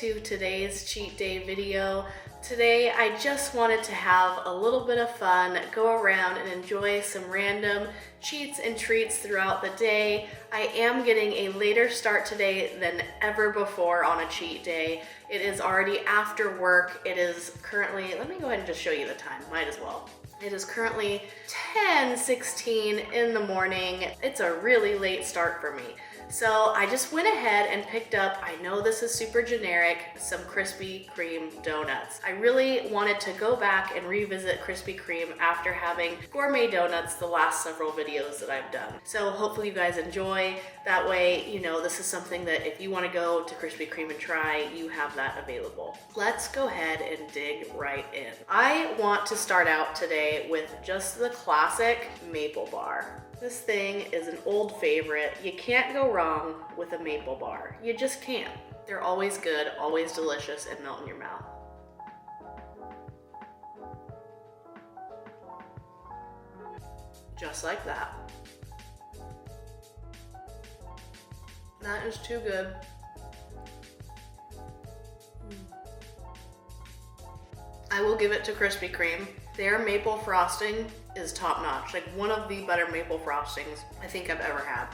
to today's cheat day video. Today I just wanted to have a little bit of fun, go around and enjoy some random cheats and treats throughout the day. I am getting a later start today than ever before on a cheat day. It is already after work. It is currently, let me go ahead and just show you the time, might as well. It is currently 10:16 in the morning. It's a really late start for me. So I just went ahead and picked up, I know this is super generic, some Krispy Kreme donuts. I really wanted to go back and revisit Krispy Kreme after having gourmet donuts the last several videos that I've done. So hopefully you guys enjoy. That way, you know, this is something that if you want to go to Krispy Kreme and try, you have that available. Let's go ahead and dig right in. I want to start out today with just the classic maple bar. This thing is an old favorite. You can't go wrong with a maple bar. You just can't. They're always good, always delicious, and melt in your mouth. Just like that. That is too good. I will give it to Krispy Kreme. Their maple frosting is top notch. Like one of the better maple frostings I think I've ever had.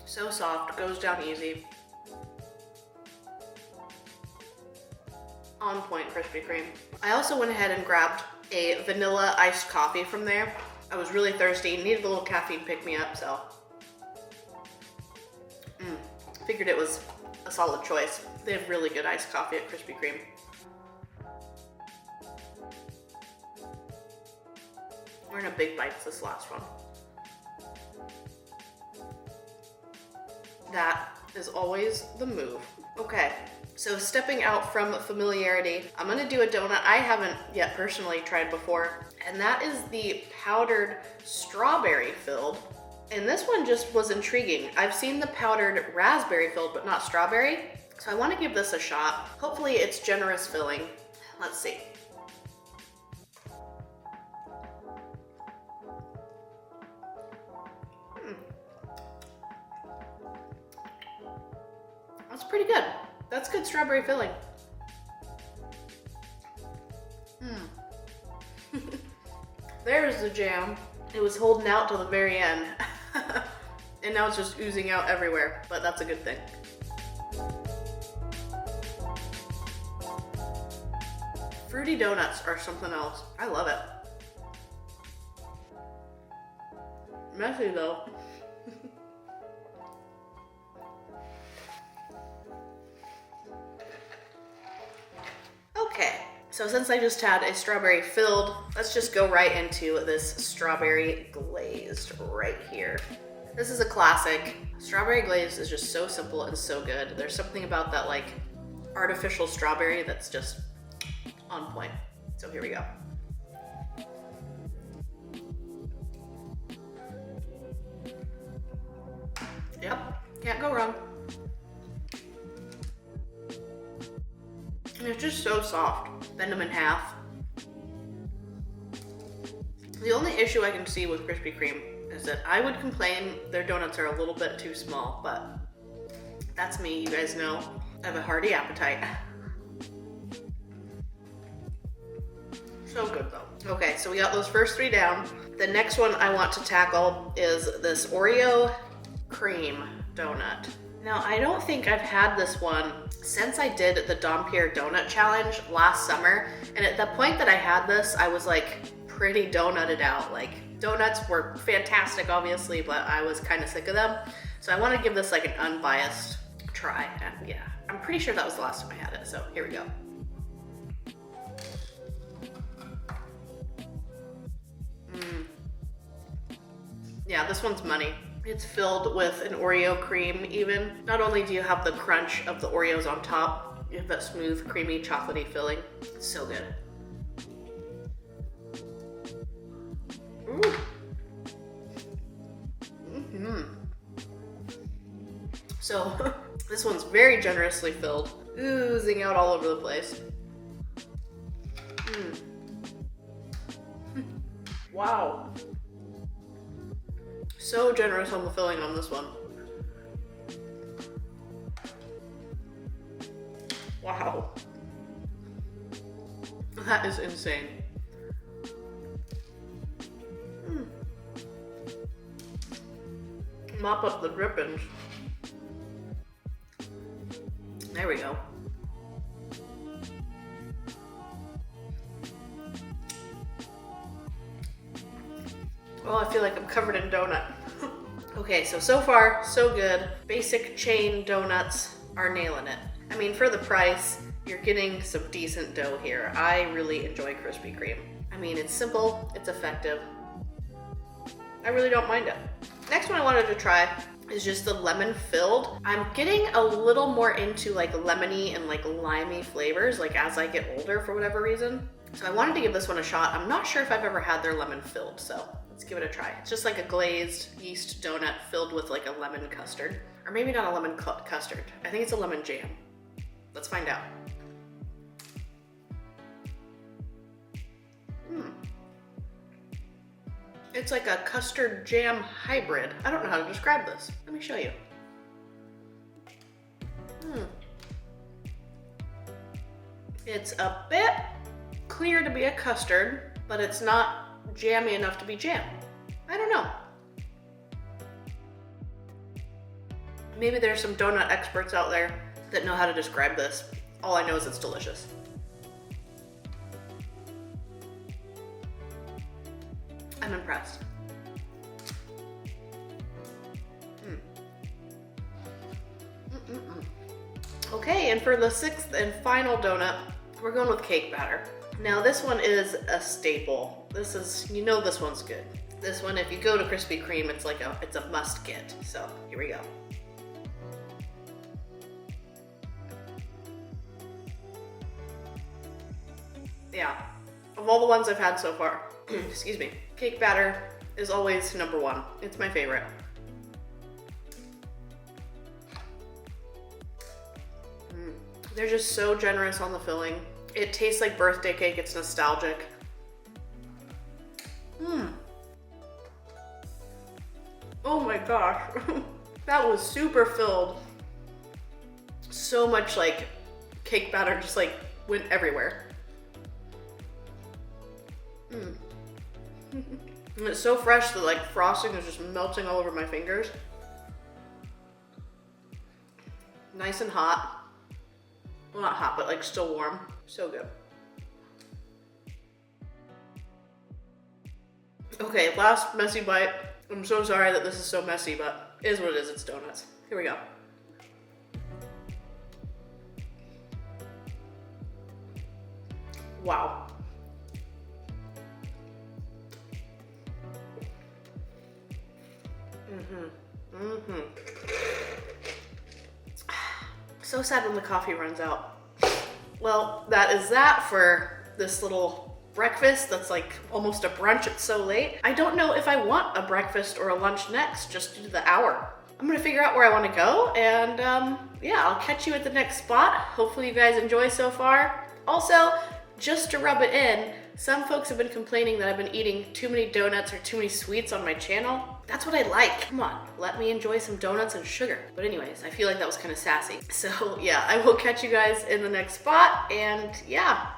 So soft, goes down easy. On point Krispy Kreme. I also went ahead and grabbed a vanilla iced coffee from there. I was really thirsty, needed a little caffeine pick me up, so figured it was a solid choice. They have really good iced coffee at Krispy Kreme. We're in a big bites this last one. That is always the move. Okay, so stepping out from familiarity, I'm gonna do a donut I haven't yet personally tried before, and that is the powdered strawberry filled. And this one just was intriguing. I've seen the powdered raspberry filled, but not strawberry. So I wanna give this a shot. Hopefully it's generous filling. Let's see. That's pretty good. That's good strawberry filling. There's the jam. It was holding out till the very end. And now it's just oozing out everywhere, but that's a good thing. Fruity donuts are something else. I love it. Messy though. Okay, so since I just had a strawberry filled, let's just go right into this strawberry glazed right here. This is a classic. Strawberry glazed is just so simple and so good. There's something about that like artificial strawberry that's just on point. So here we go. Yep, can't go wrong. And it's just so soft. Bend them in half. The only issue I can see with Krispy Kreme is that I would complain their donuts are a little bit too small, but that's me, you guys know. I have a hearty appetite. So good though. Okay, so we got those first three down. The next one I want to tackle is this Oreo cream donut. Now, I don't think I've had this one since I did the Dampierre Donut Challenge last summer. And at the point that I had this, I was like pretty donutted out. Like donuts were fantastic, obviously, but I was kind of sick of them. So I want to give this like an unbiased try. And yeah, I'm pretty sure that was the last time I had it. So here we go. Yeah, this one's money. It's filled with an Oreo cream even. Not only do you have the crunch of the Oreos on top, you have that smooth, creamy, chocolatey filling. It's so good. Ooh. So this one's very generously filled, oozing out all over the place. Wow. So generous on the filling on this one. Wow. That is insane. Mop up the drippings. There we go. Oh, I feel like I'm covered in donut. Okay, so far, so good. Basic chain donuts are nailing it. I mean, for the price, you're getting some decent dough here. I really enjoy Krispy Kreme. I mean, it's simple, it's effective. I really don't mind it. Next one I wanted to try is just the lemon filled. I'm getting a little more into like lemony and like limey flavors, like as I get older for whatever reason. So I wanted to give this one a shot. I'm not sure if I've ever had their lemon filled, so let's give it a try. It's just like a glazed yeast donut filled with like a lemon custard. Or maybe not a lemon custard. I think it's a lemon jam. Let's find out. It's like a custard jam hybrid. I don't know how to describe this. Let me show you. It's a bit clear to be a custard, but it's not jammy enough to be jam. I don't know. Maybe there's some donut experts out there that know how to describe this. All I know is it's delicious. I'm impressed. Okay, and for the sixth and final donut, we're going with cake batter. Now this one is a staple. This is, you know this one's good. This one, if you go to Krispy Kreme, it's a must get. So here we go. Yeah, of all the ones I've had so far, excuse me, cake batter is always number one. It's my favorite. They're just so generous on the filling. It tastes like birthday cake. It's nostalgic. Oh my gosh. That was super filled. So much like cake batter just like went everywhere. And it's so fresh that like frosting is just melting all over my fingers. Nice and hot. Well, not hot, but like still warm. So good. Okay, last messy bite. I'm so sorry that this is so messy, but it is what it is. It's donuts. Here we go. Wow. So sad when the coffee runs out. Well, that is that for this little breakfast that's like almost a brunch. It's so late. I don't know if I want a breakfast or a lunch next, just due to the hour. I'm gonna figure out where I wanna go, and yeah, I'll catch you at the next spot. Hopefully you guys enjoy so far. Also, just to rub it in, some folks have been complaining that I've been eating too many donuts or too many sweets on my channel. That's what I like. Come on, let me enjoy some donuts and sugar. But anyways, I feel like that was kind of sassy. So yeah, I will catch you guys in the next spot, and yeah,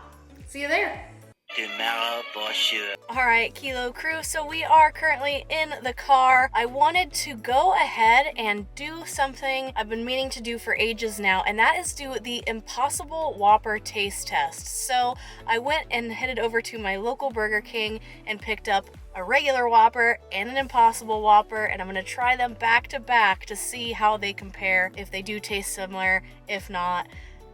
see you there. Tomorrow for sure. All right, Kilo Crew, so we are currently in the car. I wanted to go ahead and do something I've been meaning to do for ages now, and that is do the Impossible Whopper taste test. So I went and headed over to my local Burger King and picked up a regular Whopper and an Impossible Whopper, and I'm gonna try them back to back to see how they compare, if they do taste similar, if not,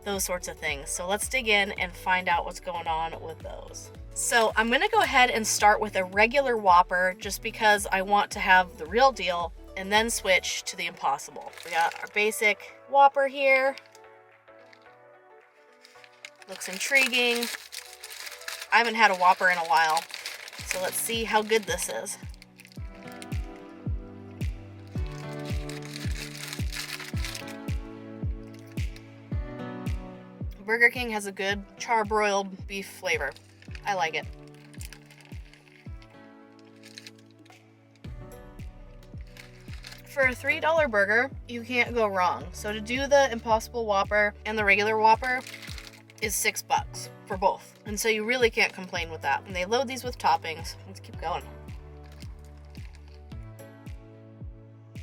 those sorts of things. So let's dig in and find out what's going on with those. So I'm gonna go ahead and start with a regular Whopper just because I want to have the real deal, and then switch to the Impossible. We got our basic Whopper here. Looks intriguing. I haven't had a Whopper in a while, so let's see how good this is. Burger King has a good charbroiled beef flavor. I like it. For a $3 burger, you can't go wrong. So to do the Impossible Whopper and the regular Whopper is $6 for both. And so you really can't complain with that. And they load these with toppings. Let's keep going.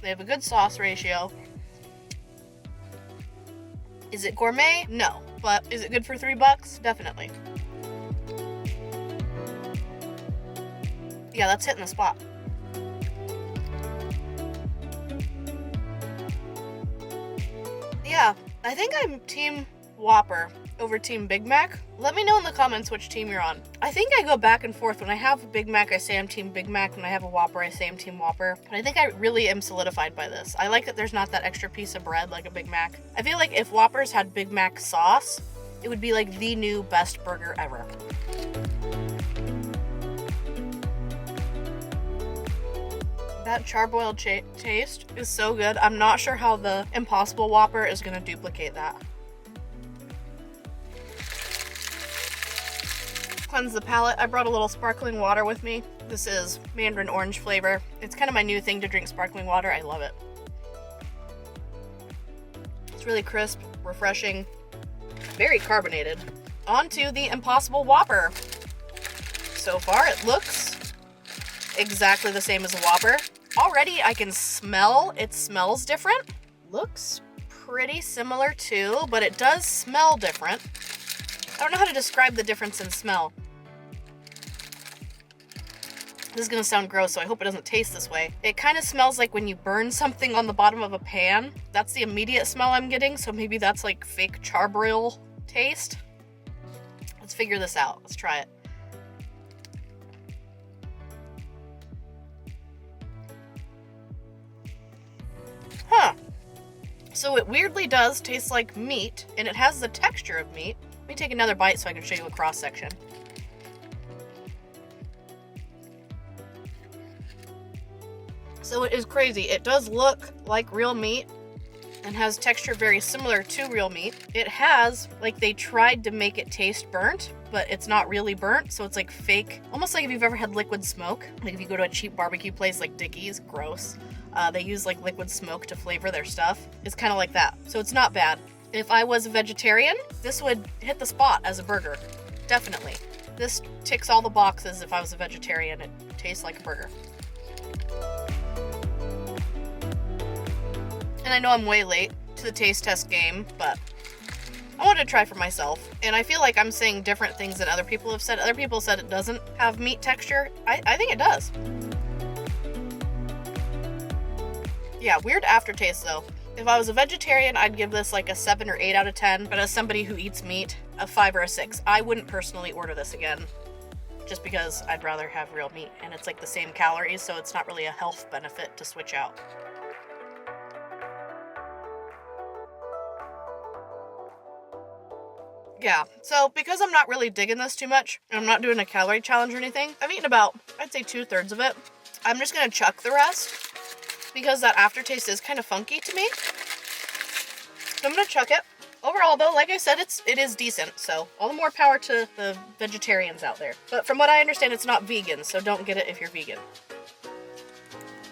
They have a good sauce ratio. Is it gourmet? No. But is it good for $3? Definitely. Yeah, that's hitting the spot. Yeah, I think I'm Team Whopper over Team Big Mac. Let me know in the comments which team you're on. I think I go back and forth. When I have a Big Mac, I say I'm Team Big Mac. When I have a Whopper, I say I'm Team Whopper. But I think I really am solidified by this. I like that there's not that extra piece of bread like a Big Mac. I feel like if Whoppers had Big Mac sauce, it would be like the new best burger ever. That charbroiled taste is so good. I'm not sure how the Impossible Whopper is gonna duplicate that. Cleanse the palate. I brought a little sparkling water with me. This is mandarin orange flavor. It's kind of my new thing to drink sparkling water. I love it. It's really crisp, refreshing, very carbonated. On to the Impossible Whopper. So far, it looks exactly the same as a Whopper. Already, I can smell. It smells different. Looks pretty similar too, but it does smell different. I don't know how to describe the difference in smell. This is gonna sound gross, so I hope it doesn't taste this way. It kind of smells like when you burn something on the bottom of a pan. That's the immediate smell I'm getting, so maybe that's like fake charbroil taste. Let's figure this out. Let's try it. Huh. So it weirdly does taste like meat, and it has the texture of meat. Let me take another bite so I can show you a cross section. So it is crazy. It does look like real meat and has texture very similar to real meat. It has, like, they tried to make it taste burnt, but it's not really burnt, so it's like fake. Almost like if you've ever had liquid smoke. Like if you go to a cheap barbecue place like Dickey's, gross. They use like liquid smoke to flavor their stuff. It's kind of like that. So it's not bad. If I was a vegetarian, this would hit the spot as a burger. Definitely. This ticks all the boxes if I was a vegetarian. It tastes like a burger. And I know I'm way late to the taste test game, but I wanted to try for myself. And I feel like I'm saying different things than other people have said. Other people said it doesn't have meat texture. I think it does. Yeah, weird aftertaste though. If I was a vegetarian, I'd give this like a 7 or 8 out of 10. But as somebody who eats meat, a 5 or a 6. I wouldn't personally order this again. Just because I'd rather have real meat. And it's like the same calories, so it's not really a health benefit to switch out. Yeah, so because I'm not really digging this too much, and I'm not doing a calorie challenge or anything, I've eaten about, I'd say 2/3 of it. I'm just gonna chuck the rest, because that aftertaste is kind of funky to me. So I'm gonna chuck it. Overall though, like I said, it is decent, so all the more power to the vegetarians out there. But from what I understand, it's not vegan, so don't get it if you're vegan.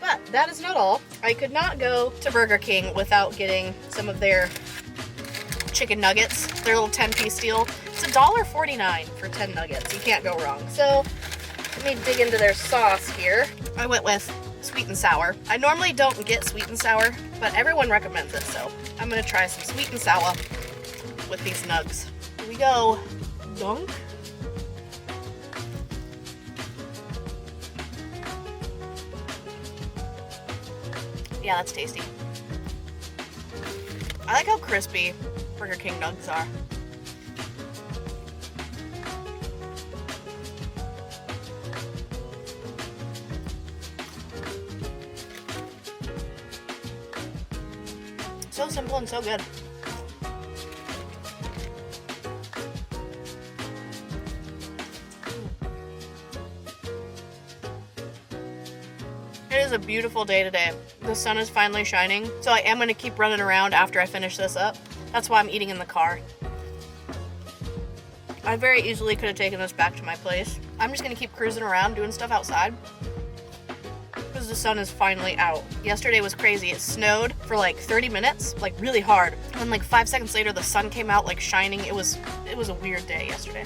But that is not all. I could not go to Burger King without getting some of their chicken nuggets, their little 10-piece deal. It's $1.49 for 10 nuggets. You can't go wrong. So let me dig into their sauce here. I went with sweet and sour. I normally don't get sweet and sour, but everyone recommends it, so I'm gonna try some sweet and sour with these nugs. Here we go. Dunk. Yeah, that's tasty. I like how crispy Burger King nugs are. So simple and so good. It is a beautiful day today. The sun is finally shining, so I am going to keep running around after I finish this up. That's why I'm eating in the car. I very easily could have taken this back to my place. I'm just going to keep cruising around doing stuff outside. because the sun is finally out. Yesterday was crazy. It snowed for like 30 minutes, like really hard. And then like 5 seconds later, the sun came out like shining. It was a weird day yesterday.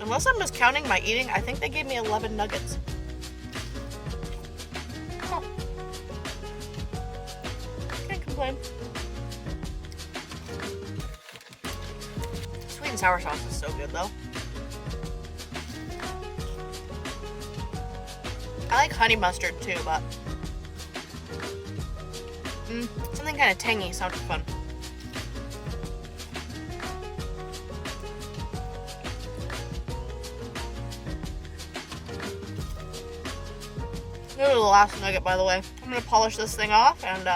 Unless I'm miscounting my eating, I think they gave me 11 nuggets. Huh. Can't complain. Sweet and sour sauce is so good though. I like honey mustard too, but something kind of tangy sounds fun. This is the last nugget, by the way. I'm gonna polish this thing off and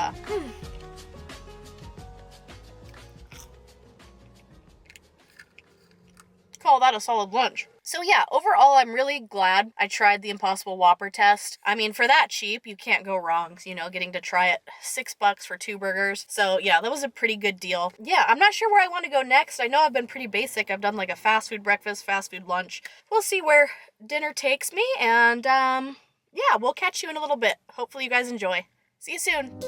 call that a solid lunch. So yeah, overall, I'm really glad I tried the Impossible Whopper test. I mean, for that cheap, you can't go wrong. You know, getting to try it, $6 for 2 burgers. So yeah, that was a pretty good deal. Yeah, I'm not sure where I want to go next. I know I've been pretty basic. I've done like a fast food breakfast, fast food lunch. We'll see where dinner takes me. And yeah, we'll catch you in a little bit. Hopefully you guys enjoy. See you soon.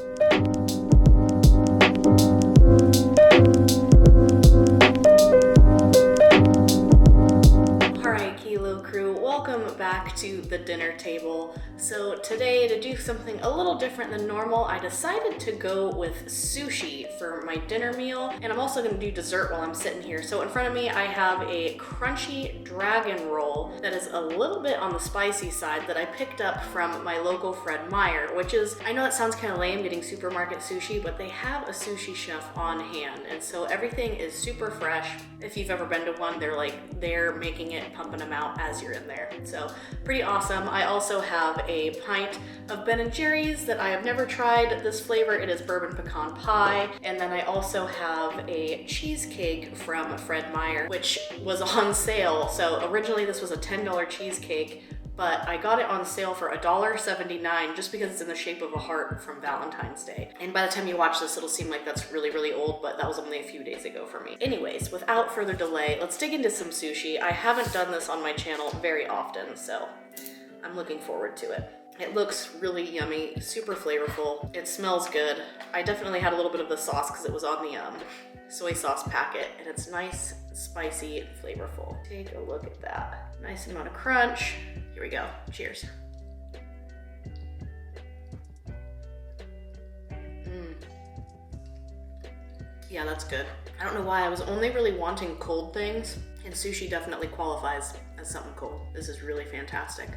Welcome back to the dinner table. So today, to do something a little different than normal, I decided to go with sushi for my dinner meal, and I'm also going to do dessert while I'm sitting here. So in front of me I have a crunchy dragon roll that is a little bit on the spicy side that I picked up from my local Fred Meyer, which is, I know that sounds kind of lame getting supermarket sushi, but they have a sushi chef on hand, and so everything is super fresh. If you've ever been to one, they're making it, pumping them out as you're in there. So pretty awesome. I also have a pint of Ben & Jerry's that I have never tried this flavor. It is bourbon pecan pie. And then I also have a cheesecake from Fred Meyer, which was on sale. So originally this was a $10 cheesecake, but I got it on sale for $1.79 just because it's in the shape of a heart from Valentine's Day. And by the time you watch this, it'll seem like that's really, really old, but that was only a few days ago for me. Anyways, without further delay, let's dig into some sushi. I haven't done this on my channel very often, so I'm looking forward to it. It looks really yummy, super flavorful. It smells good. I definitely had a little bit of the sauce because it was on the soy sauce packet, and it's nice, spicy, flavorful. Take a look at that. Nice amount of crunch. Here we go. Cheers. Yeah, that's good. I don't know why, I was only really wanting cold things, and sushi definitely qualifies as something cold. This is really fantastic.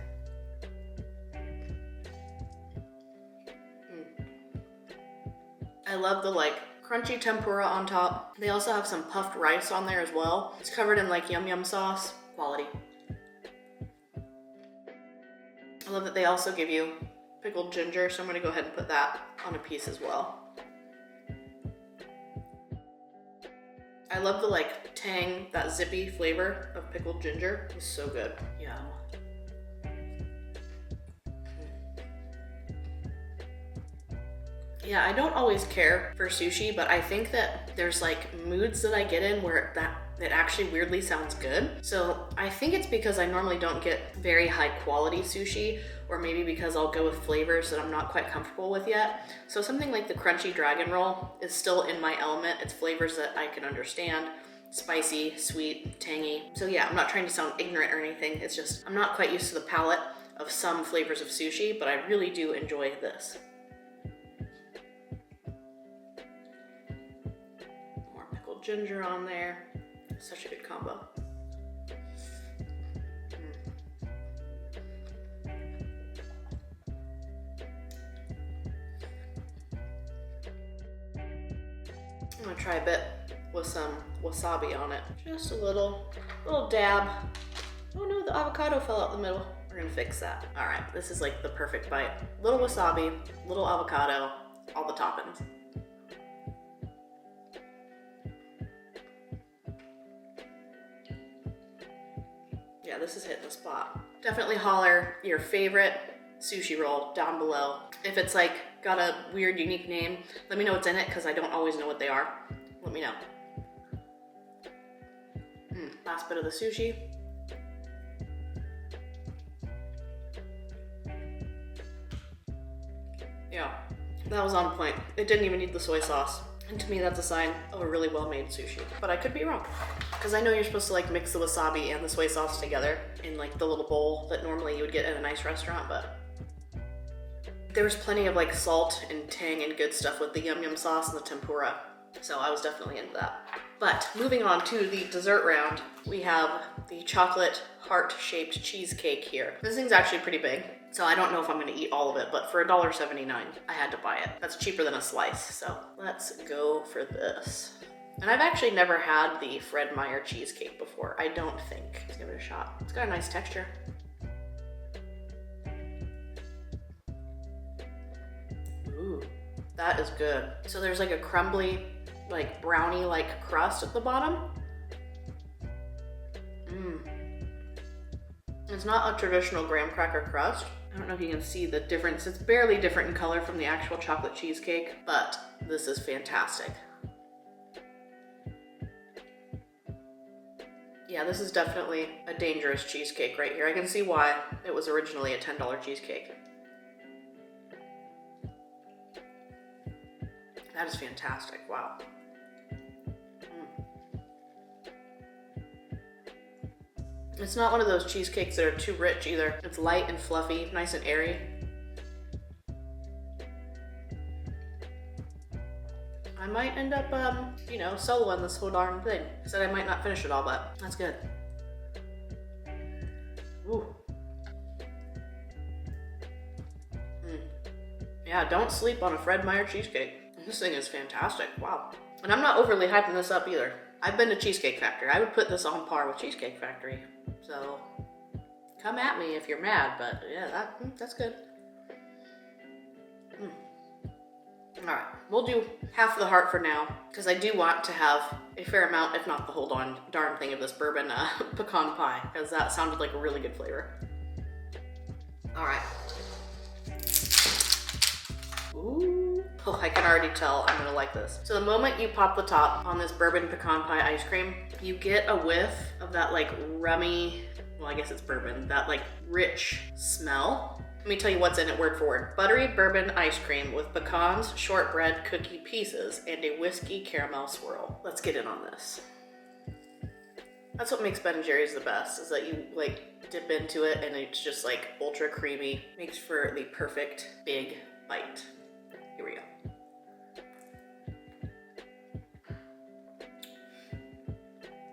I love the crunchy tempura on top. They also have some puffed rice on there as well. It's covered in yum yum sauce. Quality. I love that they also give you pickled ginger, so I'm gonna go ahead and put that on a piece as well. I love the tang, that zippy flavor of pickled ginger. It's so good. Yum. Yeah, I don't always care for sushi, but I think that there's moods that I get in where it actually weirdly sounds good. So I think it's because I normally don't get very high quality sushi, or maybe because I'll go with flavors that I'm not quite comfortable with yet. So something like the crunchy dragon roll is still in my element. It's flavors that I can understand. Spicy, sweet, tangy. So yeah, I'm not trying to sound ignorant or anything. It's just, I'm not quite used to the palate of some flavors of sushi, but I really do enjoy this. More pickled ginger on there. Such a good combo. I'm gonna try a bit with some wasabi on it. Just a little dab. Oh no, the avocado fell out the middle. We're gonna fix that. All right, this is the perfect bite. Little wasabi, little avocado, all the toppings. Yeah, this is hitting the spot. Definitely holler your favorite sushi roll down below. If it's got a weird, unique name, let me know what's in it because I don't always know what they are. Let me know. Last bit of the sushi. Yeah, that was on point. It didn't even need the soy sauce. And to me, that's a sign of a really well-made sushi. But I could be wrong. Because I know you're supposed to like mix the wasabi and the soy sauce together in like the little bowl that normally you would get at a nice restaurant, but there was plenty of like salt and tang and good stuff with the yum yum sauce and the tempura. So I was definitely into that. But moving on to the dessert round, we have the chocolate heart-shaped cheesecake here. This thing's actually pretty big, so I don't know if I'm gonna eat all of it, but for $1.79, I had to buy it. That's cheaper than a slice, so let's go for this. And I've actually never had the Fred Meyer cheesecake before, I don't think. Let's give it a shot. It's got a nice texture. Ooh, that is good. So there's like a crumbly, like brownie-like crust at the bottom. It's not a traditional graham cracker crust. I don't know if you can see the difference. It's barely different in color from the actual chocolate cheesecake, but this is fantastic. Yeah, this is definitely a dangerous cheesecake right here. I can see why it was originally a $10 cheesecake. That is fantastic, wow. It's not one of those cheesecakes that are too rich either. It's light and fluffy, nice and airy. I might end up, soloing this whole darn thing. Said I might not finish it all, but that's good. Ooh. Yeah, don't sleep on a Fred Meyer cheesecake. This thing is fantastic, wow. And I'm not overly hyping this up either. I've been to Cheesecake Factory. I would put this on par with Cheesecake Factory. So, come at me if you're mad, but yeah, that's good. All right, we'll do half the heart for now, because I do want to have a fair amount, if not the whole darn thing of this bourbon pecan pie, because that sounded like a really good flavor. All right. Ooh. Oh, I can already tell I'm gonna like this. So the moment you pop the top on this bourbon pecan pie ice cream, you get a whiff of that like rummy, well, I guess it's bourbon, that like rich smell. Let me tell you what's in it word for word. Buttery bourbon ice cream with pecans, shortbread cookie pieces, and a whiskey caramel swirl. Let's get in on this. That's what makes Ben & Jerry's the best, is that you like dip into it and it's just like ultra creamy. Makes for the perfect big bite. Here we go.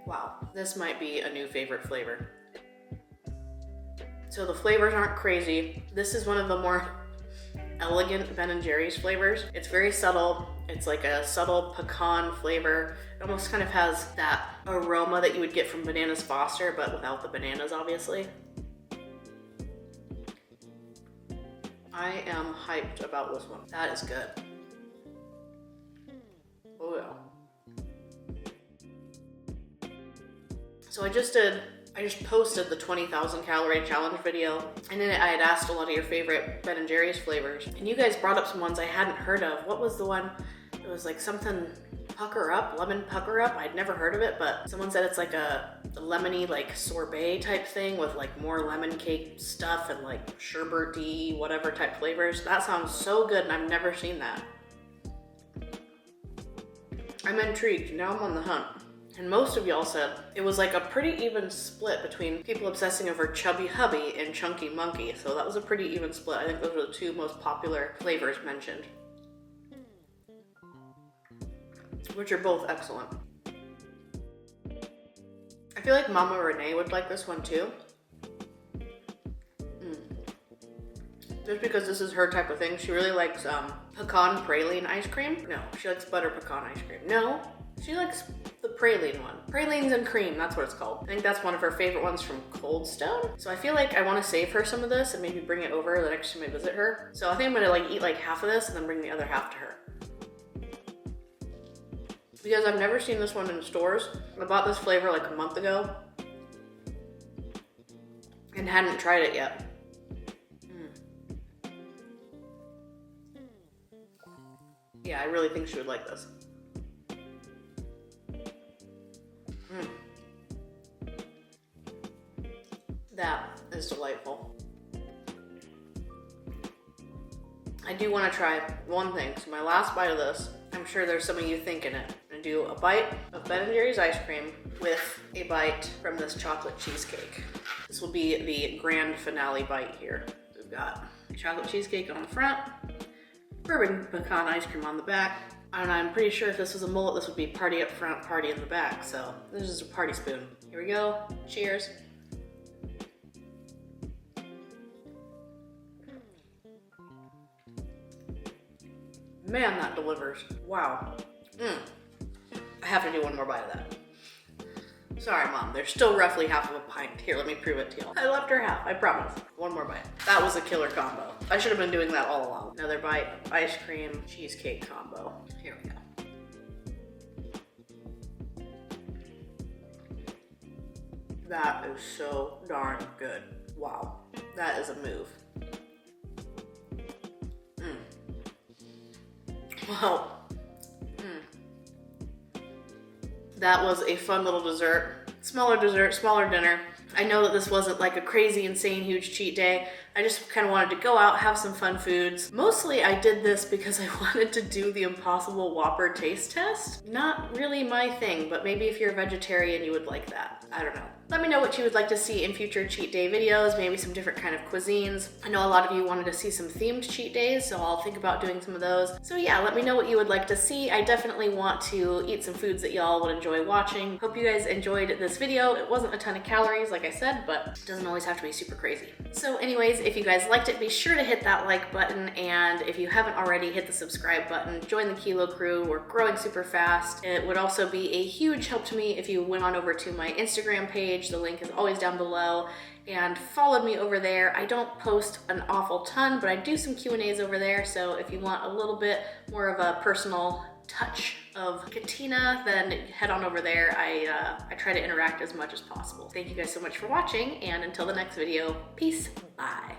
Wow, this might be a new favorite flavor. So the flavors aren't crazy. This is one of the more elegant Ben & Jerry's flavors. It's very subtle. It's like a subtle pecan flavor. It almost kind of has that aroma that you would get from Bananas Foster, but without the bananas, obviously. I am hyped about this one. That is good. Oh yeah. So I just posted the 20,000 calorie challenge video, and in it I had asked a lot of your favorite Ben & Jerry's flavors, and you guys brought up some ones I hadn't heard of. What was the one? It was like something pucker up, lemon pucker up. I'd never heard of it, but someone said it's like a lemony like sorbet type thing with like more lemon cake stuff and like sherbet-y whatever type flavors. That sounds so good, and I've never seen that. I'm intrigued. Now I'm on the hunt. And most of y'all said it was like a pretty even split between people obsessing over Chubby Hubby and Chunky Monkey. So that was a pretty even split. I think those were the two most popular flavors mentioned, which are both excellent. I feel like Mama Renee would like this one too. Just because this is her type of thing. She really likes pecan praline ice cream. No, she likes butter pecan ice cream. No, she likes the praline one. Pralines and cream, that's what it's called. I think that's one of her favorite ones from Cold Stone. So I feel like I want to save her some of this and maybe bring it over the next time I visit her. So I think I'm gonna like eat like half of this and then bring the other half to her. Because I've never seen this one in stores. I bought this flavor like a month ago and hadn't tried it yet. Yeah, I really think she would like this. That is delightful. I do want to try one thing. So my last bite of this, I'm sure there's some of you thinking it. I'm gonna do a bite of Ben & Jerry's ice cream with a bite from this chocolate cheesecake. This will be the grand finale bite here. We've got chocolate cheesecake on the front, bourbon pecan ice cream on the back, and I'm pretty sure if this was a mullet, this would be party up front, party in the back. So this is a party spoon. Here we go. Cheers. Man, that delivers. Wow. I have to do one more bite of that. Sorry, Mom, there's still roughly half of a pint. Here, let me prove it to y'all. I left her half, I promise. One more bite. That was a killer combo. I should have been doing that all along. Another bite of ice cream cheesecake combo. Here we go. That is so darn good. Wow, that is a move. Wow. That was a fun little dessert, smaller dinner. I know that this wasn't like a crazy, insane, huge cheat day. I just kind of wanted to go out, have some fun foods. Mostly I did this because I wanted to do the Impossible Whopper taste test. Not really my thing, but maybe if you're a vegetarian, you would like that. I don't know. Let me know what you would like to see in future cheat day videos, maybe some different kind of cuisines. I know a lot of you wanted to see some themed cheat days, so I'll think about doing some of those. So yeah, let me know what you would like to see. I definitely want to eat some foods that y'all would enjoy watching. Hope you guys enjoyed this video. It wasn't a ton of calories, like I said, but it doesn't always have to be super crazy. So anyways, if you guys liked it, be sure to hit that like button, and if you haven't already, hit the subscribe button. Join the Kilo crew. We're growing super fast. It would also be a huge help to me if you went on over to my Instagram page. The link is always down below, and followed me over there. I don't post an awful ton, but I do some Q&As over there, so if you want a little bit more of a personal touch of Katina, then head on over there. I try to interact as much as possible. Thank you guys so much for watching, and until the next video, peace, bye.